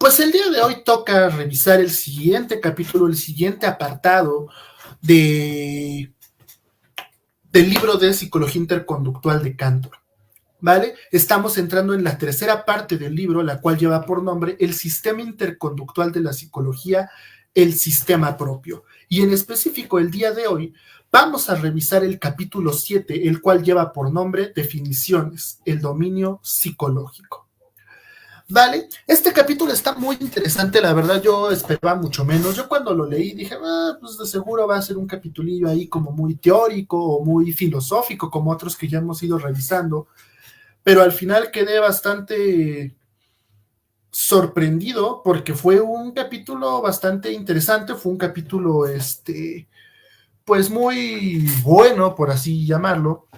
Pues el día de hoy toca revisar el siguiente capítulo, el siguiente apartado de, del libro de Psicología Interconductual de Cantor. ¿Vale? Estamos entrando en la tercera parte del libro, la cual lleva por nombre El sistema interconductual de la psicología, el sistema propio. Y en específico, el día de hoy, vamos a revisar el capítulo 7, el cual lleva por nombre Definiciones, el dominio psicológico. ¿Vale? Este capítulo está muy interesante, la verdad yo esperaba mucho menos. Yo cuando lo leí dije, pues de seguro va a ser un capitulillo ahí como muy teórico o muy filosófico, como otros que ya hemos ido revisando, pero al final quedé bastante sorprendido porque fue un capítulo bastante interesante, fue un capítulo pues muy bueno, por así llamarlo.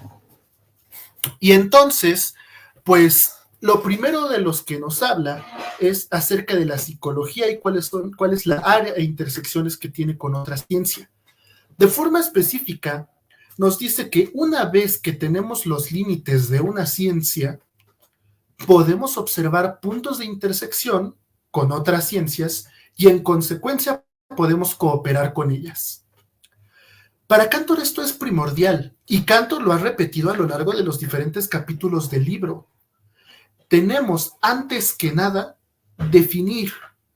Y entonces, pues lo primero de los que nos habla es acerca de la psicología y cuál es la área e intersecciones que tiene con otra ciencia. De forma específica, nos dice que una vez que tenemos los límites de una ciencia, podemos observar puntos de intersección con otras ciencias y en consecuencia podemos cooperar con ellas. Para Cantor esto es primordial y Cantor lo ha repetido a lo largo de los diferentes capítulos del libro. Tenemos antes que nada definir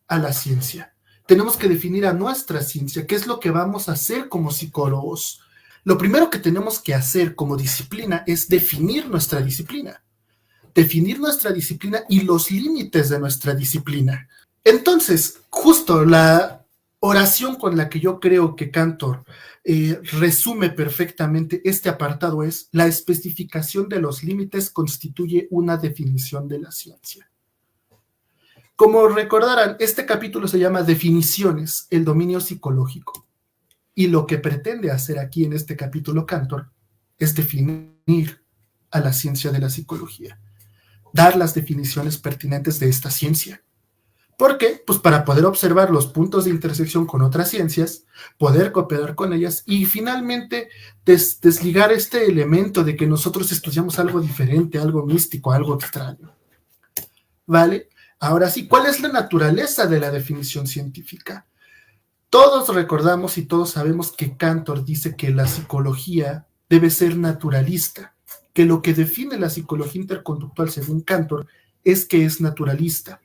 a la ciencia. Tenemos que definir a nuestra ciencia, qué es lo que vamos a hacer como psicólogos. Lo primero que tenemos que hacer como disciplina es definir nuestra disciplina. Definir nuestra disciplina y los límites de nuestra disciplina. Entonces, justo la oración con la que yo creo que Cantor resume perfectamente este apartado es: la especificación de los límites constituye una definición de la ciencia. Como recordarán, este capítulo se llama Definiciones, el dominio psicológico. Y lo que pretende hacer aquí en este capítulo Cantor es definir a la ciencia de la psicología, dar las definiciones pertinentes de esta ciencia. ¿Por qué? Pues para poder observar los puntos de intersección con otras ciencias, poder cooperar con ellas y finalmente desligar este elemento de que nosotros estudiamos algo diferente, algo místico, algo extraño. ¿Vale? Ahora sí, ¿cuál es la naturaleza de la definición científica? Todos recordamos y todos sabemos que Cantor dice que la psicología debe ser naturalista, que lo que define la psicología interconductual según Cantor es que es naturalista.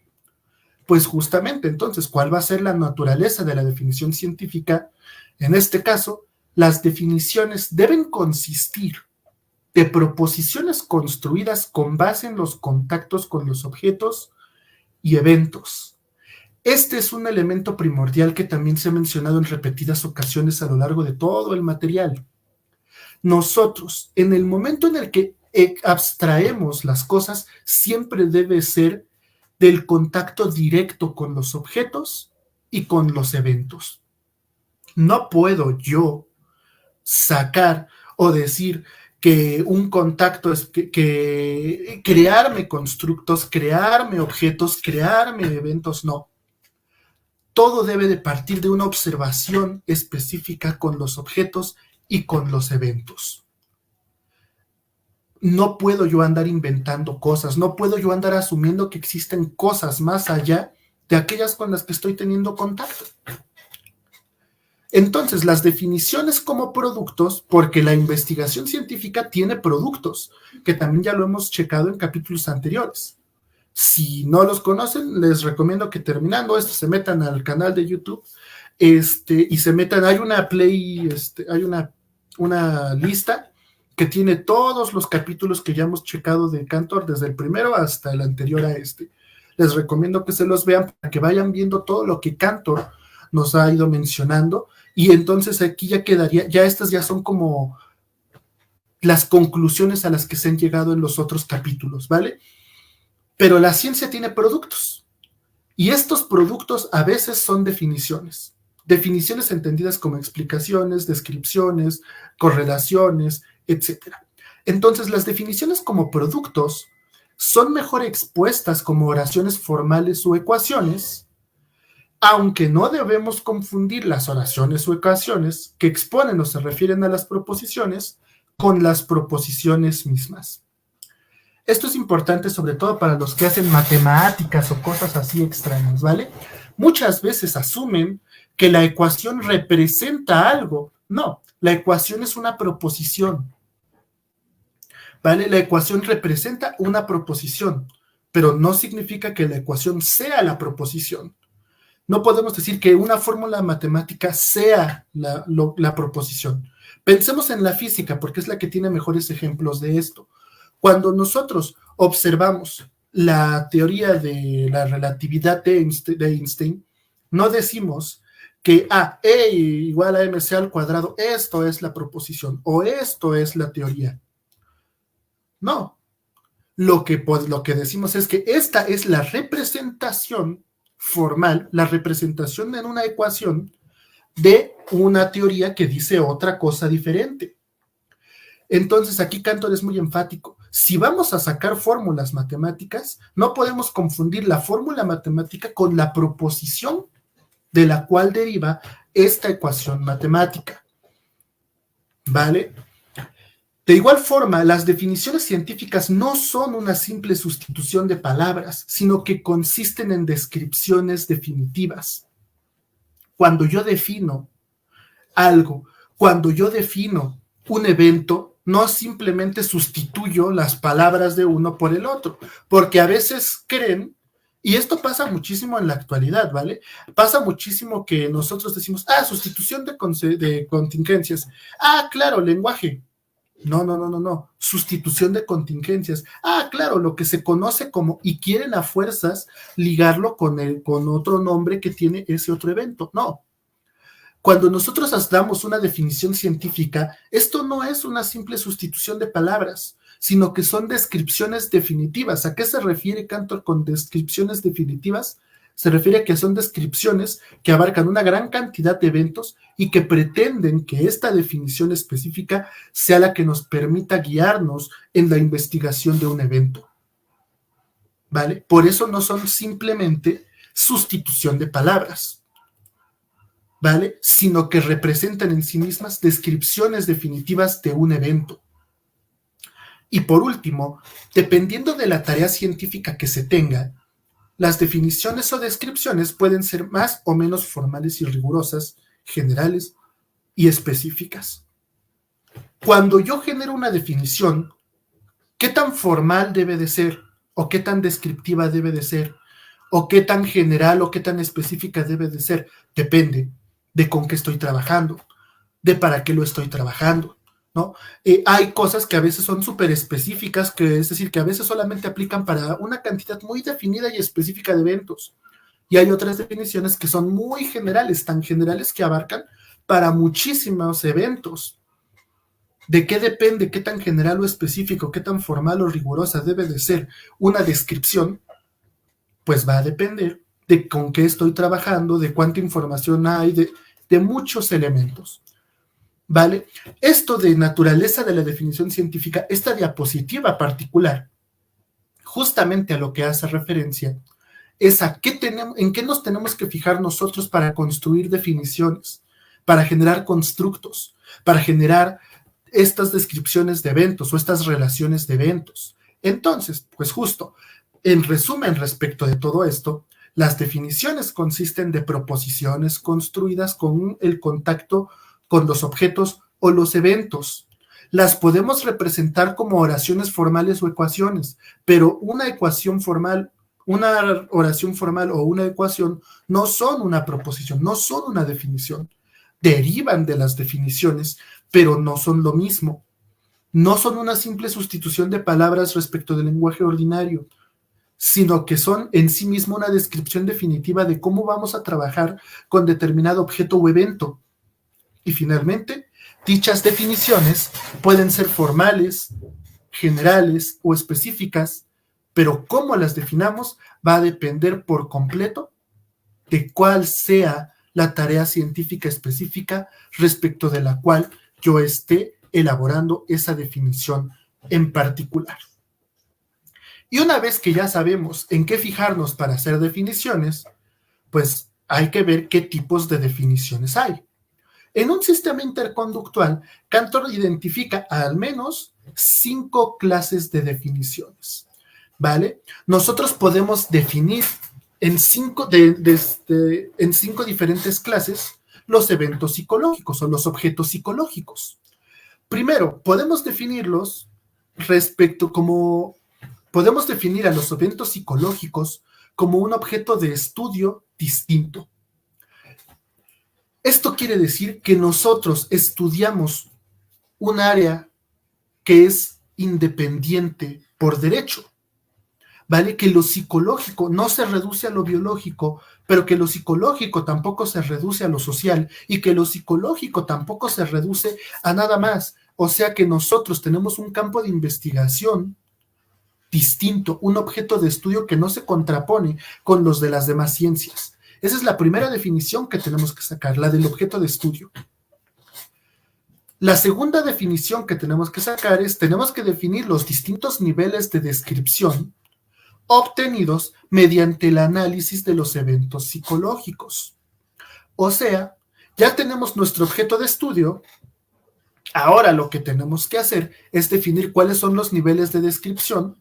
Pues justamente entonces, ¿cuál va a ser la naturaleza de la definición científica? En este caso, las definiciones deben consistir de proposiciones construidas con base en los contactos con los objetos y eventos. Este es un elemento primordial que también se ha mencionado en repetidas ocasiones a lo largo de todo el material. Nosotros, en el momento en el que abstraemos las cosas, siempre debe ser del contacto directo con los objetos y con los eventos. No puedo yo sacar o decir que un contacto es que crearme constructos, crearme objetos, crearme eventos, no. Todo debe de partir de una observación específica con los objetos y con los eventos. No puedo yo andar inventando cosas, no puedo yo andar asumiendo que existen cosas más allá de aquellas con las que estoy teniendo contacto. Entonces, las definiciones como productos, porque la investigación científica tiene productos, que también ya lo hemos checado en capítulos anteriores. Si no los conocen, les recomiendo que terminando esto se metan al canal de YouTube y se metan, hay una hay una lista que tiene todos los capítulos que ya hemos checado de Cantor, desde el primero hasta el anterior a este. Les recomiendo que se los vean para que vayan viendo todo lo que Cantor nos ha ido mencionando, y entonces aquí ya quedaría, ya estas ya son como las conclusiones a las que se han llegado en los otros capítulos, ¿vale? Pero la ciencia tiene productos, y estos productos a veces son definiciones entendidas como explicaciones, descripciones, correlaciones, etc. Entonces, las definiciones como productos son mejor expuestas como oraciones formales o ecuaciones, aunque no debemos confundir las oraciones o ecuaciones que exponen o se refieren a las proposiciones con las proposiciones mismas. Esto es importante sobre todo para los que hacen matemáticas o cosas así extrañas, ¿vale? Muchas veces asumen que la ecuación representa algo. No, la ecuación es una proposición, ¿vale? La ecuación representa una proposición, pero no significa que la ecuación sea la proposición. No podemos decir que una fórmula matemática sea la proposición. Pensemos en la física, porque es la que tiene mejores ejemplos de esto. Cuando nosotros observamos la teoría de la relatividad de Einstein, no decimos que E igual a mc al cuadrado, esto es la proposición o esto es la teoría. No, lo que decimos es que esta es la representación formal, la representación en una ecuación de una teoría que dice otra cosa diferente. Entonces aquí Cantor es muy enfático. Si vamos a sacar fórmulas matemáticas, no podemos confundir la fórmula matemática con la proposición de la cual deriva esta ecuación matemática. ¿Vale? De igual forma, las definiciones científicas no son una simple sustitución de palabras, sino que consisten en descripciones definitivas. Cuando yo defino algo, cuando yo defino un evento, no simplemente sustituyo las palabras de uno por el otro, porque a veces creen, y esto pasa muchísimo en la actualidad, ¿vale? Pasa muchísimo que nosotros decimos, sustitución de contingencias. Claro, lenguaje. No. Sustitución de contingencias. Claro, lo que se conoce como, y quieren a fuerzas ligarlo con otro nombre que tiene ese otro evento. No. Cuando nosotros damos una definición científica, esto no es una simple sustitución de palabras, sino que son descripciones definitivas. ¿A qué se refiere Cantor con descripciones definitivas? Se refiere a que son descripciones que abarcan una gran cantidad de eventos y que pretenden que esta definición específica sea la que nos permita guiarnos en la investigación de un evento. ¿Vale? Por eso no son simplemente sustitución de palabras, ¿vale? Sino que representan en sí mismas descripciones definitivas de un evento. Y por último, dependiendo de la tarea científica que se tenga, las definiciones o descripciones pueden ser más o menos formales y rigurosas, generales y específicas. Cuando yo genero una definición, ¿qué tan formal debe de ser? ¿O qué tan descriptiva debe de ser? ¿O qué tan general o qué tan específica debe de ser? Depende de con qué estoy trabajando, de para qué lo estoy trabajando, ¿no? Hay cosas que a veces son súper específicas, que es decir, que a veces solamente aplican para una cantidad muy definida y específica de eventos. Y hay otras definiciones que son muy generales, tan generales que abarcan para muchísimos eventos. ¿De qué depende, qué tan general o específico, qué tan formal o rigurosa debe de ser una descripción? Pues va a depender de con qué estoy trabajando, de cuánta información hay, de muchos elementos. ¿Vale? Esto de naturaleza de la definición científica, esta diapositiva particular, justamente a lo que hace referencia, es en qué nos tenemos que fijar nosotros para construir definiciones, para generar constructos, para generar estas descripciones de eventos o estas relaciones de eventos. Entonces, pues justo, en resumen respecto de todo esto, las definiciones consisten de proposiciones construidas con el contacto con los objetos o los eventos. Las podemos representar como oraciones formales o ecuaciones, pero una ecuación formal, una oración formal o una ecuación no son una proposición, no son una definición. Derivan de las definiciones, pero no son lo mismo. No son una simple sustitución de palabras respecto del lenguaje ordinario, sino que son en sí mismo una descripción definitiva de cómo vamos a trabajar con determinado objeto o evento. Y finalmente, dichas definiciones pueden ser formales, generales o específicas, pero cómo las definamos va a depender por completo de cuál sea la tarea científica específica respecto de la cual yo esté elaborando esa definición en particular. Y una vez que ya sabemos en qué fijarnos para hacer definiciones, pues hay que ver qué tipos de definiciones hay. En un sistema interconductual, Cantor identifica al menos 5 clases de definiciones, ¿vale? Nosotros podemos definir en 5 diferentes clases los eventos psicológicos o los objetos psicológicos. Primero, podemos definirlos podemos definir a los eventos psicológicos como un objeto de estudio distinto. Esto quiere decir que nosotros estudiamos un área que es independiente por derecho, ¿vale? Que lo psicológico no se reduce a lo biológico, pero que lo psicológico tampoco se reduce a lo social y que lo psicológico tampoco se reduce a nada más. O sea que nosotros tenemos un campo de investigación distinto, un objeto de estudio que no se contrapone con los de las demás ciencias. Esa es la primera definición que tenemos que sacar, la del objeto de estudio. La segunda definición que tenemos que sacar es, tenemos que definir los distintos niveles de descripción obtenidos mediante el análisis de los eventos psicológicos. O sea, ya tenemos nuestro objeto de estudio, ahora lo que tenemos que hacer es definir cuáles son los niveles de descripción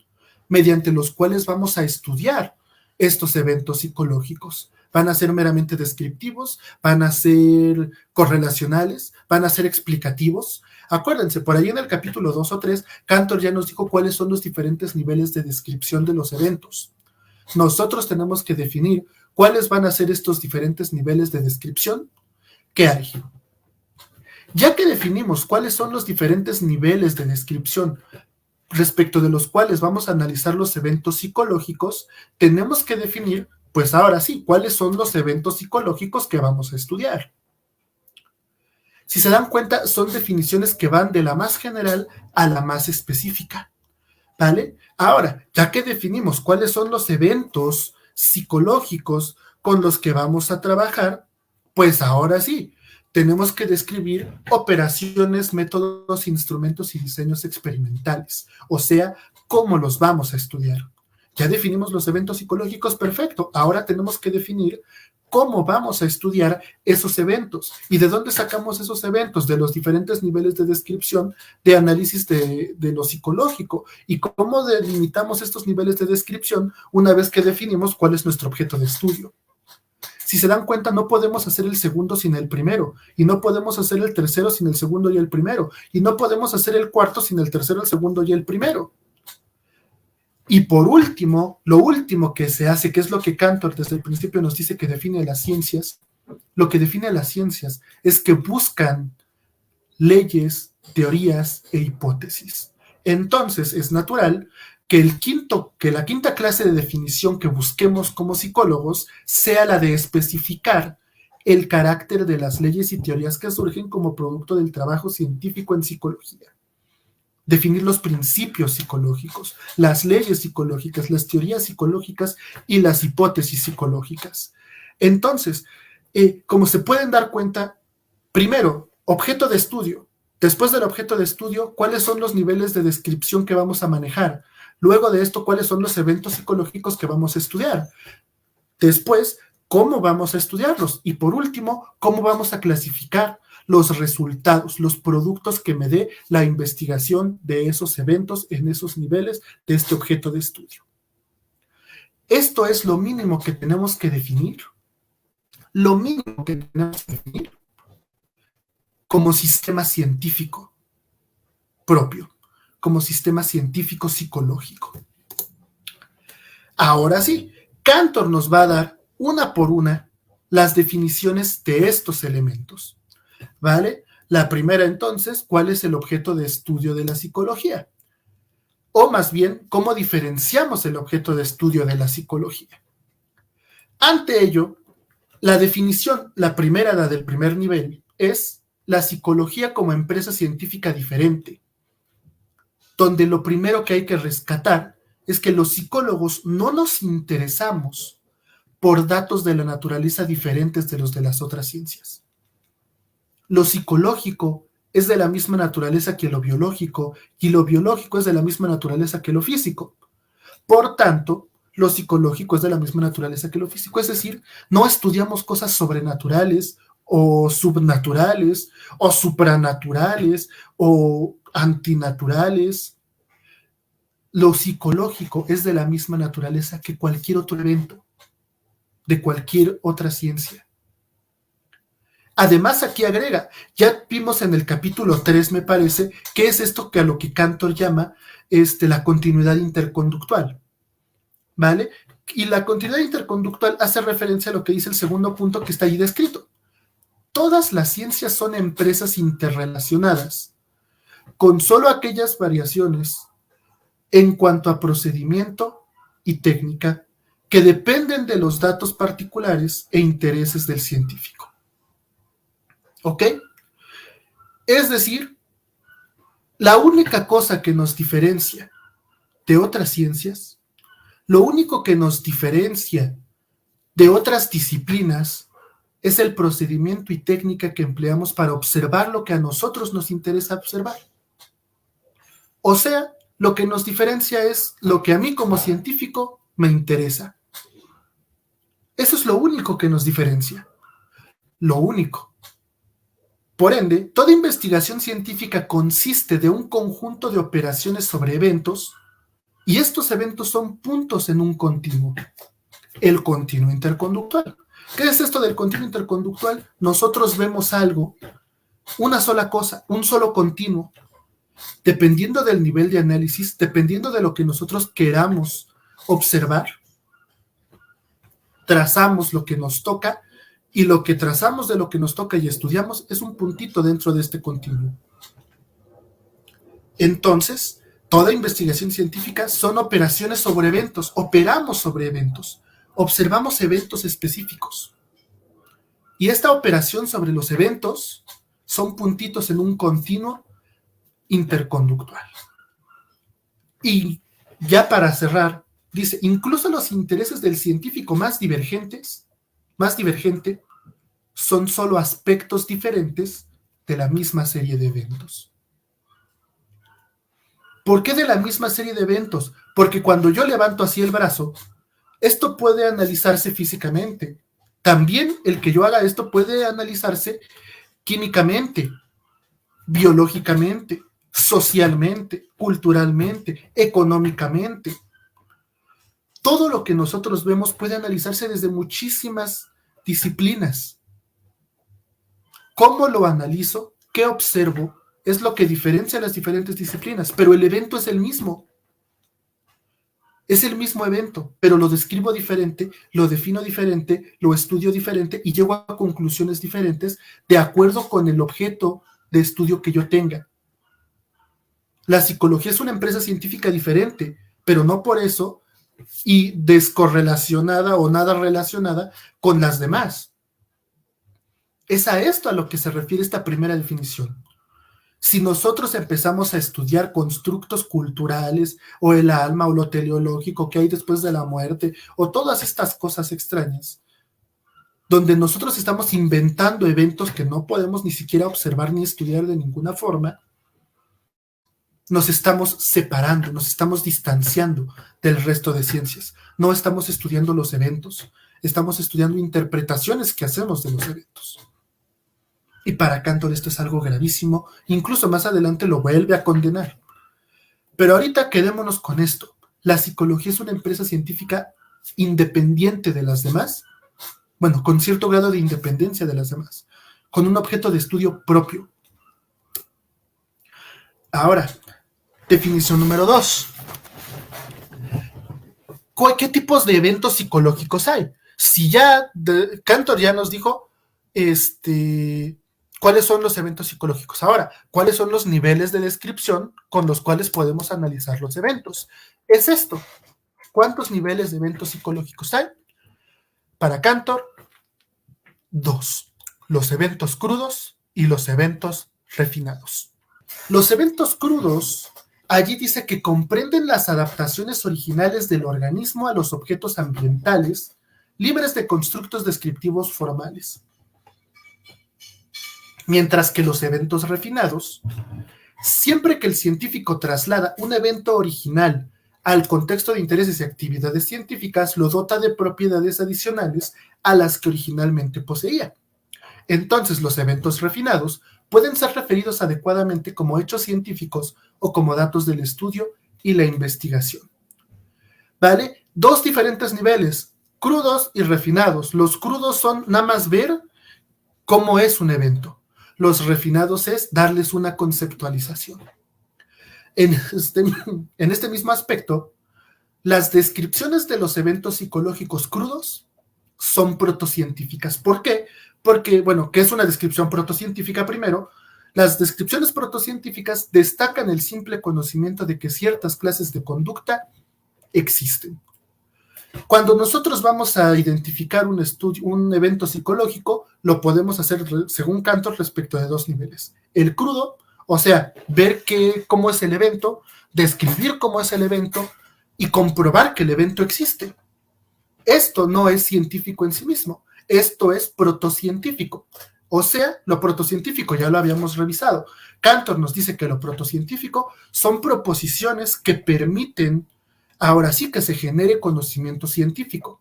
mediante los cuales vamos a estudiar estos eventos psicológicos. Van a ser meramente descriptivos, van a ser correlacionales, van a ser explicativos. Acuérdense, por ahí en el capítulo 2 o 3, Cantor ya nos dijo cuáles son los diferentes niveles de descripción de los eventos. Nosotros tenemos que definir cuáles van a ser estos diferentes niveles de descripción que hay. Ya que definimos cuáles son los diferentes niveles de descripción respecto de los cuales vamos a analizar los eventos psicológicos, tenemos que definir, pues ahora sí, cuáles son los eventos psicológicos que vamos a estudiar. Si se dan cuenta, son definiciones que van de la más general a la más específica, ¿vale? Ahora, ya que definimos cuáles son los eventos psicológicos con los que vamos a trabajar, pues ahora sí, tenemos que describir operaciones, métodos, instrumentos y diseños experimentales, o sea, cómo los vamos a estudiar. Ya definimos los eventos psicológicos, perfecto. Ahora tenemos que definir cómo vamos a estudiar esos eventos. ¿Y de dónde sacamos esos eventos? De los diferentes niveles de descripción, de análisis de lo psicológico. ¿Y cómo delimitamos estos niveles de descripción una vez que definimos cuál es nuestro objeto de estudio? Si se dan cuenta, no podemos hacer el segundo sin el primero, y no podemos hacer el tercero sin el segundo y el primero, y no podemos hacer el cuarto sin el tercero, el segundo y el primero. Y por último, lo último que se hace, que es lo que Cantor desde el principio nos dice que define las ciencias, lo que define las ciencias es que buscan leyes, teorías e hipótesis. Entonces, es natural que la quinta clase de definición que busquemos como psicólogos sea la de especificar el carácter de las leyes y teorías que surgen como producto del trabajo científico en psicología. Definir los principios psicológicos, las leyes psicológicas, las teorías psicológicas y las hipótesis psicológicas. Entonces, como se pueden dar cuenta, primero, objeto de estudio. Después del objeto de estudio, ¿cuáles son los niveles de descripción que vamos a manejar? Luego de esto, ¿cuáles son los eventos psicológicos que vamos a estudiar? Después, ¿cómo vamos a estudiarlos? Y por último, ¿cómo vamos a clasificar los resultados, los productos que me dé la investigación de esos eventos en esos niveles de este objeto de estudio? Esto es lo mínimo que tenemos que definir. Lo mínimo que tenemos que definir como sistema científico propio, como sistema científico psicológico. Ahora sí, Cantor nos va a dar una por una las definiciones de estos elementos, ¿vale? La primera entonces, ¿cuál es el objeto de estudio de la psicología? O más bien, ¿cómo diferenciamos el objeto de estudio de la psicología? Ante ello, la definición, la primera, la del primer nivel, es la psicología como empresa científica diferente, donde lo primero que hay que rescatar es que los psicólogos no nos interesamos por datos de la naturaleza diferentes de los de las otras ciencias. Lo psicológico es de la misma naturaleza que lo biológico y lo biológico es de la misma naturaleza que lo físico. Por tanto, lo psicológico es de la misma naturaleza que lo físico, es decir, no estudiamos cosas sobrenaturales o subnaturales o supranaturales o antinaturales. Lo psicológico es de la misma naturaleza que cualquier otro evento, de cualquier otra ciencia. Además, aquí agrega, ya vimos en el capítulo 3, me parece, que es esto que a lo que Cantor llama la continuidad interconductual, ¿vale? Y la continuidad interconductual hace referencia a lo que dice el segundo punto que está ahí descrito. Todas las ciencias son empresas interrelacionadas, con solo aquellas variaciones en cuanto a procedimiento y técnica que dependen de los datos particulares e intereses del científico. ¿Ok? Es decir, la única cosa que nos diferencia de otras ciencias, lo único que nos diferencia de otras disciplinas es el procedimiento y técnica que empleamos para observar lo que a nosotros nos interesa observar. O sea, lo que nos diferencia es lo que a mí como científico me interesa. Eso es lo único que nos diferencia. Lo único. Por ende, toda investigación científica consiste de un conjunto de operaciones sobre eventos, y estos eventos son puntos en un continuo, el continuo interconductual. ¿Qué es esto del continuo interconductual? Nosotros vemos algo, una sola cosa, un solo continuo, dependiendo del nivel de análisis, dependiendo de lo que nosotros queramos observar, trazamos lo que nos toca, y lo que trazamos de lo que nos toca y estudiamos es un puntito dentro de este continuo. Entonces, toda investigación científica son operaciones sobre eventos, operamos sobre eventos, observamos eventos específicos. Y esta operación sobre los eventos son puntitos en un continuo interconductual. Y ya para cerrar, dice, incluso los intereses del científico más divergente, son solo aspectos diferentes de la misma serie de eventos. ¿Por qué de la misma serie de eventos? Porque cuando yo levanto así el brazo, esto puede analizarse físicamente. También el que yo haga esto puede analizarse químicamente, biológicamente, socialmente, culturalmente, económicamente. Todo lo que nosotros vemos puede analizarse desde muchísimas disciplinas. ¿Cómo lo analizo? ¿Qué observo? Es lo que diferencia las diferentes disciplinas, pero el evento es el mismo. Es el mismo evento, pero lo describo diferente, lo defino diferente, lo estudio diferente y llego a conclusiones diferentes de acuerdo con el objeto de estudio que yo tenga. La psicología es una empresa científica diferente, pero no por eso y descorrelacionada o nada relacionada con las demás. Es a esto a lo que se refiere esta primera definición. Si nosotros empezamos a estudiar constructos culturales o el alma o lo teleológico que hay después de la muerte o todas estas cosas extrañas, donde nosotros estamos inventando eventos que no podemos ni siquiera observar ni estudiar de ninguna forma, nos estamos separando, nos estamos distanciando del resto de ciencias. No estamos estudiando los eventos, estamos estudiando interpretaciones que hacemos de los eventos. Y para Cantor esto es algo gravísimo, incluso más adelante lo vuelve a condenar. Pero ahorita quedémonos con esto. La psicología es una empresa científica independiente de las demás, bueno, con cierto grado de independencia de las demás, con un objeto de estudio propio. Ahora, definición número 2. ¿Qué tipos de eventos psicológicos hay? Si ya Cantor ya nos dijo, ¿cuáles son los eventos psicológicos? Ahora, ¿cuáles son los niveles de descripción con los cuales podemos analizar los eventos? Es esto. ¿Cuántos niveles de eventos psicológicos hay? Para Cantor, 2. Los eventos crudos y los eventos refinados. Los eventos crudos, allí dice que comprenden las adaptaciones originales del organismo a los objetos ambientales, libres de constructos descriptivos formales. Mientras que los eventos refinados, siempre que el científico traslada un evento original al contexto de intereses y actividades científicas, lo dota de propiedades adicionales a las que originalmente poseía. Entonces, los eventos refinados pueden ser referidos adecuadamente como hechos científicos o como datos del estudio y la investigación. ¿Vale? Dos diferentes niveles, crudos y refinados. Los crudos son nada más ver cómo es un evento. Los refinados es darles una conceptualización. En este mismo aspecto, las descripciones de los eventos psicológicos crudos son protocientíficas. ¿Por qué? Porque, bueno, ¿qué es una descripción protocientífica primero? Las descripciones protocientíficas destacan el simple conocimiento de que ciertas clases de conducta existen. Cuando nosotros vamos a identificar un evento psicológico, lo podemos hacer, según Cantor, respecto de dos niveles. El crudo, o sea, ver cómo es el evento, describir cómo es el evento y comprobar que el evento existe. Esto no es científico en sí mismo, esto es protocientífico. O sea, lo protocientífico ya lo habíamos revisado. Cantor nos dice que lo protocientífico son proposiciones que permiten, ahora sí, que se genere conocimiento científico.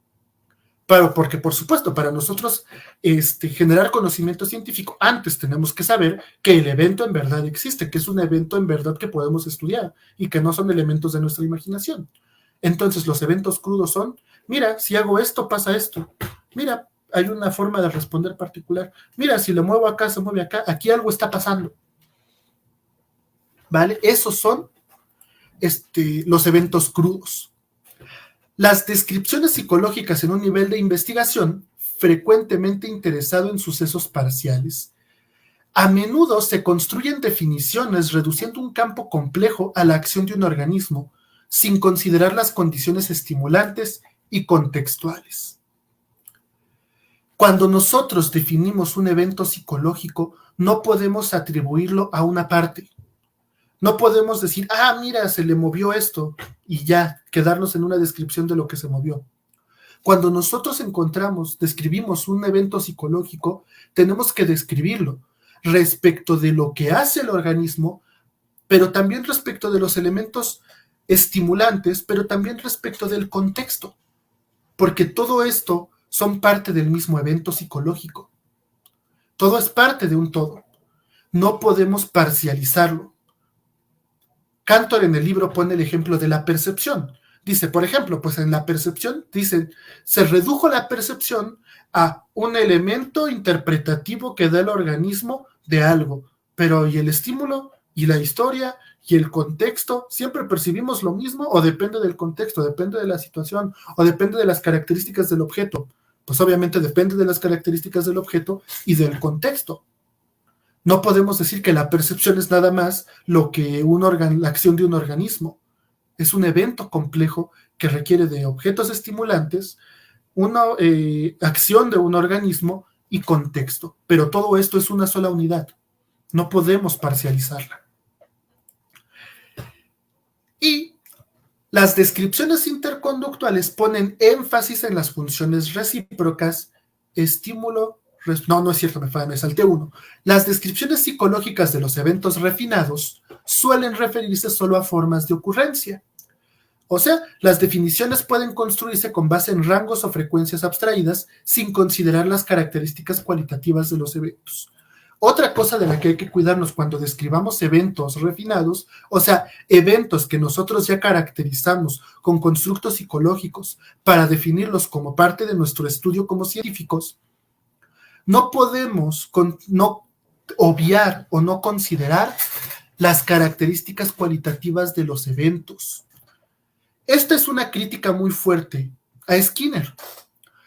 Pero porque, por supuesto, para nosotros generar conocimiento científico, antes tenemos que saber que el evento en verdad existe, que es un evento en verdad que podemos estudiar y que no son elementos de nuestra imaginación. Entonces, los eventos crudos son, mira, si hago esto, pasa esto. Mira, hay una forma de responder particular. Mira, si lo muevo acá, se mueve acá. Aquí algo está pasando. ¿Vale? Esos son los eventos crudos. Las descripciones psicológicas en un nivel de investigación, frecuentemente interesado en sucesos parciales. A menudo se construyen definiciones reduciendo un campo complejo a la acción de un organismo, sin considerar las condiciones estimulantes y contextuales. Cuando nosotros definimos un evento psicológico, no podemos atribuirlo a una parte. No podemos decir, mira, se le movió esto, y ya, quedarnos en una descripción de lo que se movió. Cuando nosotros describimos un evento psicológico, tenemos que describirlo respecto de lo que hace el organismo, pero también respecto de los elementos estimulantes, pero también respecto del contexto, porque todo esto son parte del mismo evento psicológico. Todo es parte de un todo. No podemos parcializarlo. Cantor en el libro pone el ejemplo de la percepción. Dice, por ejemplo, pues en la percepción, dicen, se redujo la percepción a un elemento interpretativo que da el organismo de algo, pero ¿y el estímulo? ¿Y la historia? ¿Y el contexto? ¿Siempre percibimos lo mismo o depende del contexto, depende de la situación o depende de las características del objeto? Pues obviamente depende de las características del objeto y del contexto. No podemos decir que la percepción es nada más lo que la acción de un organismo. Es un evento complejo que requiere de objetos estimulantes, una acción de un organismo y contexto. Pero todo esto es una sola unidad. No podemos parcializarla. Y las descripciones interconductuales ponen énfasis en las funciones recíprocas, estímulo. No es cierto, me salté uno. Las descripciones psicológicas de los eventos refinados suelen referirse solo a formas de ocurrencia. O sea, las definiciones pueden construirse con base en rangos o frecuencias abstraídas sin considerar las características cualitativas de los eventos. Otra cosa de la que hay que cuidarnos cuando describamos eventos refinados, o sea, eventos que nosotros ya caracterizamos con constructos psicológicos para definirlos como parte de nuestro estudio como científicos, no podemos no obviar o no considerar las características cualitativas de los eventos. Esta es una crítica muy fuerte a Skinner.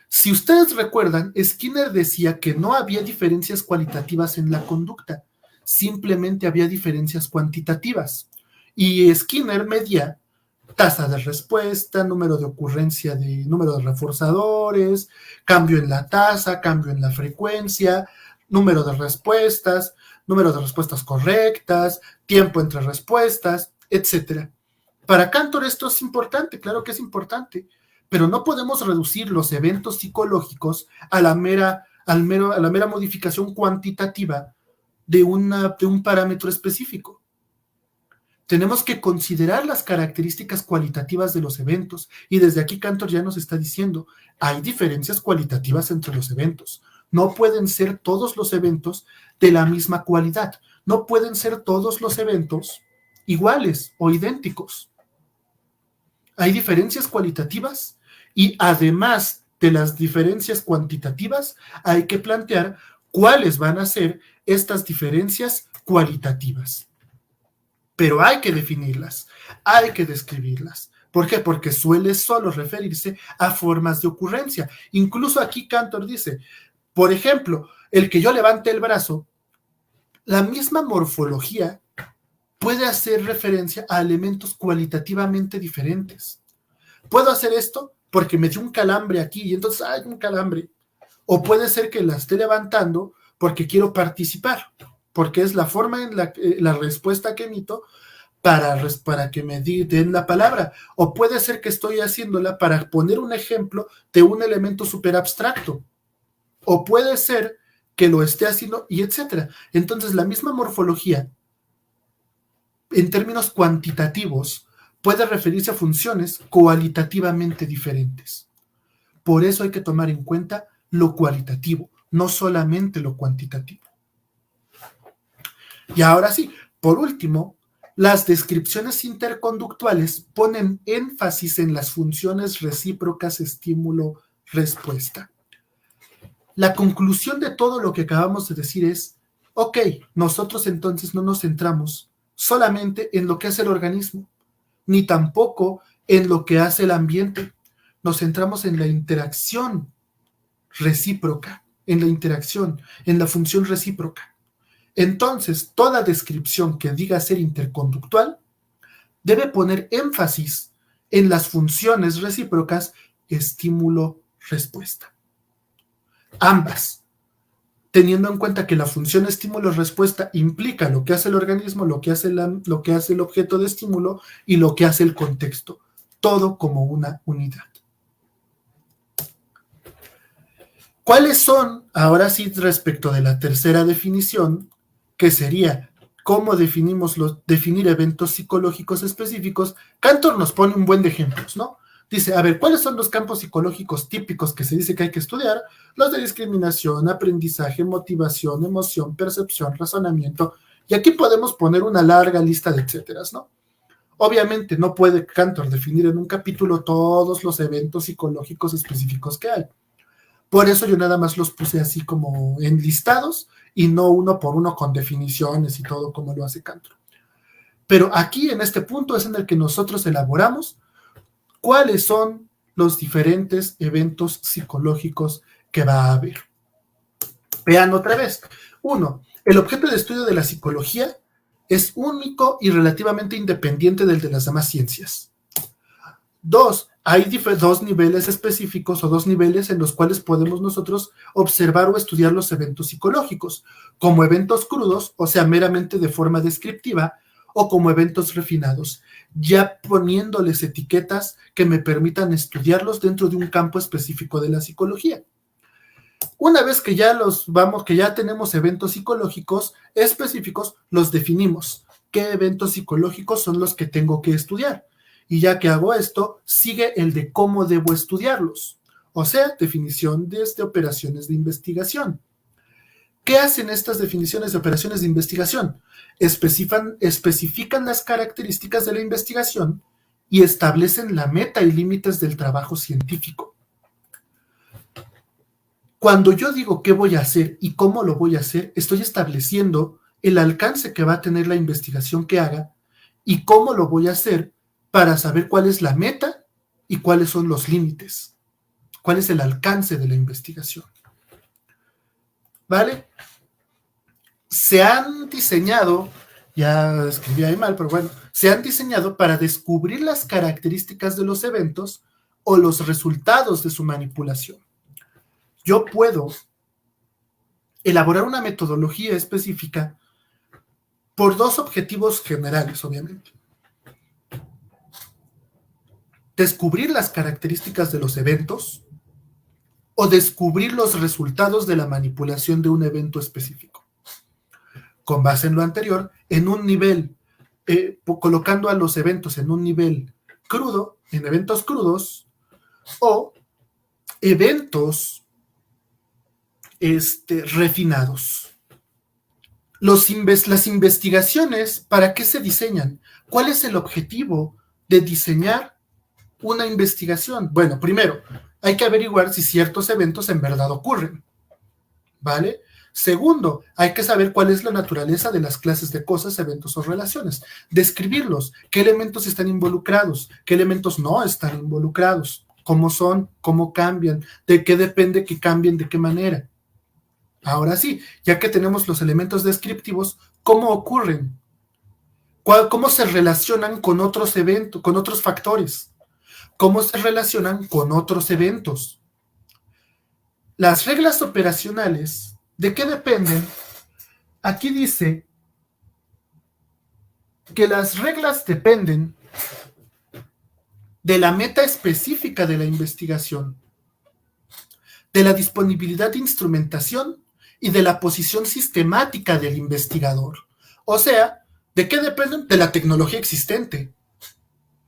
Si ustedes recuerdan, Skinner decía que no había diferencias cualitativas en la conducta, simplemente había diferencias cuantitativas. Y Skinner medía tasa de respuesta, número de ocurrencia de número de reforzadores, cambio en la tasa, cambio en la frecuencia, número de respuestas correctas, tiempo entre respuestas, etc. Para Cantor esto es importante, claro que es importante, pero no podemos reducir los eventos psicológicos a la mera modificación cuantitativa de un parámetro específico. Tenemos que considerar las características cualitativas de los eventos, y desde aquí Cantor ya nos está diciendo, hay diferencias cualitativas entre los eventos. No pueden ser todos los eventos de la misma cualidad. No pueden ser todos los eventos iguales o idénticos. Hay diferencias cualitativas y además de las diferencias cuantitativas, hay que plantear cuáles van a ser estas diferencias cualitativas. Pero hay que definirlas, hay que describirlas. ¿Por qué? Porque suele solo referirse a formas de ocurrencia. Incluso aquí Cantor dice, por ejemplo, el que yo levante el brazo, la misma morfología puede hacer referencia a elementos cualitativamente diferentes. ¿Puedo hacer esto? Porque me dio un calambre aquí y entonces hay un calambre. O puede ser que la esté levantando porque quiero participar, porque es la forma en la respuesta que emito para que me den la palabra. O puede ser que estoy haciéndola para poner un ejemplo de un elemento súper abstracto. O puede ser que lo esté haciendo y etcétera. Entonces la misma morfología en términos cuantitativos puede referirse a funciones cualitativamente diferentes. Por eso hay que tomar en cuenta lo cualitativo, no solamente lo cuantitativo. Y ahora sí, por último, las descripciones interconductuales ponen énfasis en las funciones recíprocas estímulo-respuesta. La conclusión de todo lo que acabamos de decir es, ok, nosotros entonces no nos centramos solamente en lo que hace el organismo, ni tampoco en lo que hace el ambiente. Nos centramos en la interacción recíproca, en la interacción, en la función recíproca. Entonces, toda descripción que diga ser interconductual debe poner énfasis en las funciones recíprocas estímulo-respuesta. Ambas, teniendo en cuenta que la función estímulo-respuesta implica lo que hace el organismo, lo que hace el objeto de estímulo y lo que hace el contexto, todo como una unidad. ¿Cuáles son, ahora sí, respecto de la tercera definición, que sería cómo definir eventos psicológicos específicos? Cantor nos pone un buen de ejemplos, ¿no? Dice, a ver, ¿cuáles son los campos psicológicos típicos que se dice que hay que estudiar? Los de discriminación, aprendizaje, motivación, emoción, percepción, razonamiento. Y aquí podemos poner una larga lista de etcéteras, ¿no? Obviamente no puede Cantor definir en un capítulo todos los eventos psicológicos específicos que hay. Por eso yo nada más los puse así como enlistados y no uno por uno con definiciones y todo como lo hace Cantor. Pero aquí en este punto es en el que nosotros elaboramos cuáles son los diferentes eventos psicológicos que va a haber. Vean otra vez. 1. El objeto de estudio de la psicología es único y relativamente independiente del de las demás ciencias. 2. Hay dos niveles específicos o dos niveles en los cuales podemos nosotros observar o estudiar los eventos psicológicos, como eventos crudos, o sea, meramente de forma descriptiva, o como eventos refinados, ya poniéndoles etiquetas que me permitan estudiarlos dentro de un campo específico de la psicología. Una vez que ya tenemos eventos psicológicos específicos, los definimos. ¿Qué eventos psicológicos son los que tengo que estudiar? Y ya que hago esto, sigue el de cómo debo estudiarlos. O sea, definición de operaciones de investigación. ¿Qué hacen estas definiciones de operaciones de investigación? Especifican las características de la investigación y establecen la meta y límites del trabajo científico. Cuando yo digo qué voy a hacer y cómo lo voy a hacer, estoy estableciendo el alcance que va a tener la investigación que haga y cómo lo voy a hacer para saber cuál es la meta y cuáles son los límites, cuál es el alcance de la investigación. ¿Vale? Se han diseñado, ya escribí ahí mal, pero bueno, se han diseñado para descubrir las características de los eventos o los resultados de su manipulación. Yo puedo elaborar una metodología específica por dos objetivos generales, obviamente. Descubrir las características de los eventos o descubrir los resultados de la manipulación de un evento específico. Con base en lo anterior, en un nivel, colocando a los eventos en un nivel crudo, en eventos crudos, o eventos refinados. Las investigaciones, ¿para qué se diseñan? ¿Cuál es el objetivo de diseñar una investigación? Bueno, primero, hay que averiguar si ciertos eventos en verdad ocurren, ¿vale? Segundo, hay que saber cuál es la naturaleza de las clases de cosas, eventos o relaciones. Describirlos, qué elementos están involucrados, qué elementos no están involucrados, cómo son, cómo cambian, de qué depende que cambien, de qué manera. Ahora sí, ya que tenemos los elementos descriptivos, ¿cómo ocurren? ¿Cómo se relacionan con otros eventos, con otros factores? ¿Cómo se relacionan con otros eventos? Las reglas operacionales, ¿de qué dependen? Aquí dice que las reglas dependen de la meta específica de la investigación, de la disponibilidad de instrumentación y de la posición sistemática del investigador. O sea, ¿de qué dependen? De la tecnología existente.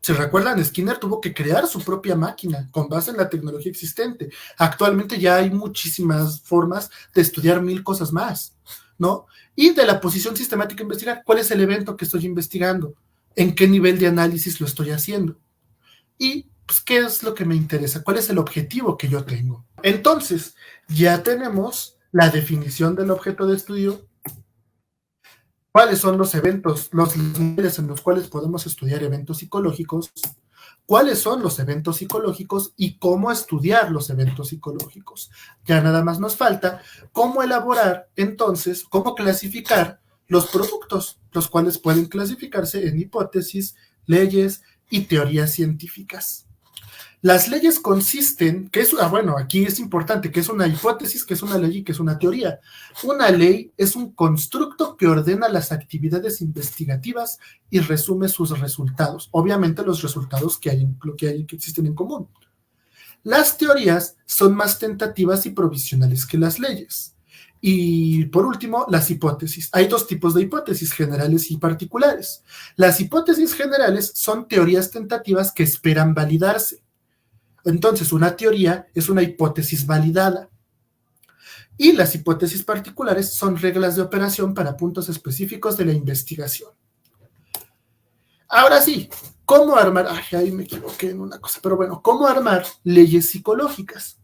¿Se recuerdan? Skinner tuvo que crear su propia máquina con base en la tecnología existente. Actualmente ya hay muchísimas formas de estudiar 1000 cosas más, ¿no? Y de la posición sistemática de investigar, ¿cuál es el evento que estoy investigando? ¿En qué nivel de análisis lo estoy haciendo? Y, pues, ¿qué es lo que me interesa? ¿Cuál es el objetivo que yo tengo? Entonces, ya tenemos la definición del objeto de estudio, cuáles son los eventos, los niveles en los cuales podemos estudiar eventos psicológicos, cuáles son los eventos psicológicos y cómo estudiar los eventos psicológicos. Ya nada más nos falta cómo elaborar, entonces, cómo clasificar los productos, los cuales pueden clasificarse en hipótesis, leyes y teorías científicas. Las leyes consisten, bueno, aquí es importante, que es una hipótesis, que es una ley y que es una teoría. Una ley es un constructo que ordena las actividades investigativas y resume sus resultados. Obviamente los resultados que existen en común. Las teorías son más tentativas y provisionales que las leyes. Y por último, las hipótesis. Hay dos tipos de hipótesis, generales y particulares. Las hipótesis generales son teorías tentativas que esperan validarse. Entonces, una teoría es una hipótesis validada. Y las hipótesis particulares son reglas de operación para puntos específicos de la investigación. Ahora sí, ¿cómo armar? Ahí me equivoqué en una cosa, pero bueno, ¿cómo armar leyes psicológicas?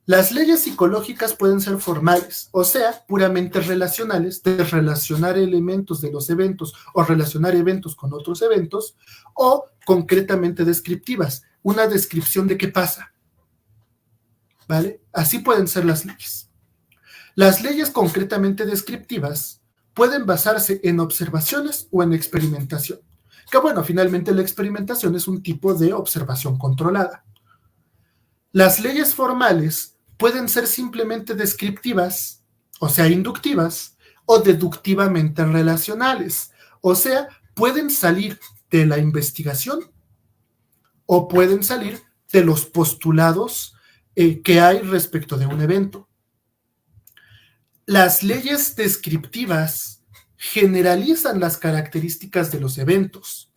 Las leyes psicológicas pueden ser formales, o sea, puramente relacionales, de relacionar elementos de los eventos o relacionar eventos con otros eventos, o concretamente descriptivas, una descripción de qué pasa, ¿vale? Así pueden ser las leyes. Las leyes concretamente descriptivas pueden basarse en observaciones o en experimentación, que bueno, finalmente la experimentación es un tipo de observación controlada. Las leyes formales pueden ser simplemente descriptivas, o sea, inductivas, o deductivamente relacionales, o sea, pueden salir de la investigación o pueden salir de los postulados que hay respecto de un evento. Las leyes descriptivas generalizan las características de los eventos.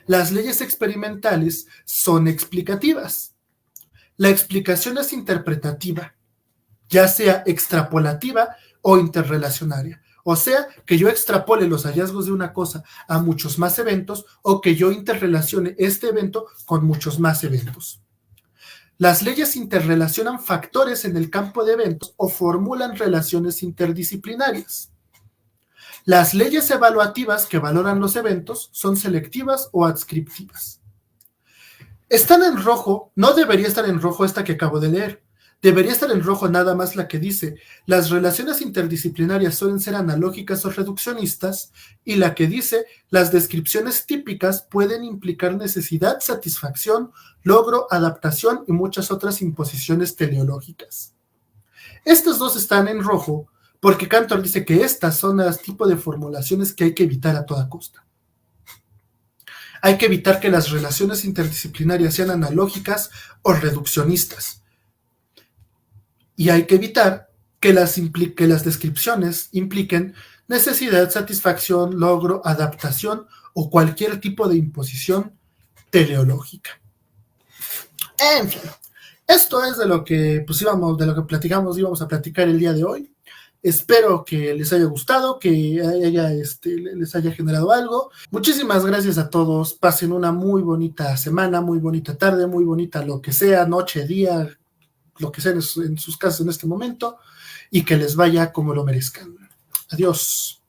Las leyes experimentales son explicativas. La explicación es interpretativa, ya sea extrapolativa o interrelacionaria. O sea, que yo extrapole los hallazgos de una cosa a muchos más eventos o que yo interrelacione este evento con muchos más eventos. Las leyes interrelacionan factores en el campo de eventos o formulan relaciones interdisciplinarias. Las leyes evaluativas que valoran los eventos son selectivas o adscriptivas. Están en rojo, no debería estar en rojo esta que acabo de leer. Debería estar en rojo nada más la que dice, las relaciones interdisciplinarias suelen ser analógicas o reduccionistas, y la que dice, las descripciones típicas pueden implicar necesidad, satisfacción, logro, adaptación y muchas otras imposiciones teleológicas. Estos dos están en rojo porque Cantor dice que estas son las tipos de formulaciones que hay que evitar a toda costa. Hay que evitar que las relaciones interdisciplinarias sean analógicas o reduccionistas. Y hay que evitar que las descripciones impliquen necesidad, satisfacción, logro, adaptación o cualquier tipo de imposición teleológica. En fin, esto es de lo que pues de lo que íbamos a platicar el día de hoy. Espero que les haya gustado, que les haya generado algo. Muchísimas gracias a todos. Pasen una muy bonita semana, muy bonita tarde, muy bonita lo que sea, noche, día, lo que sea en sus casas en este momento, y que les vaya como lo merezcan. Adiós.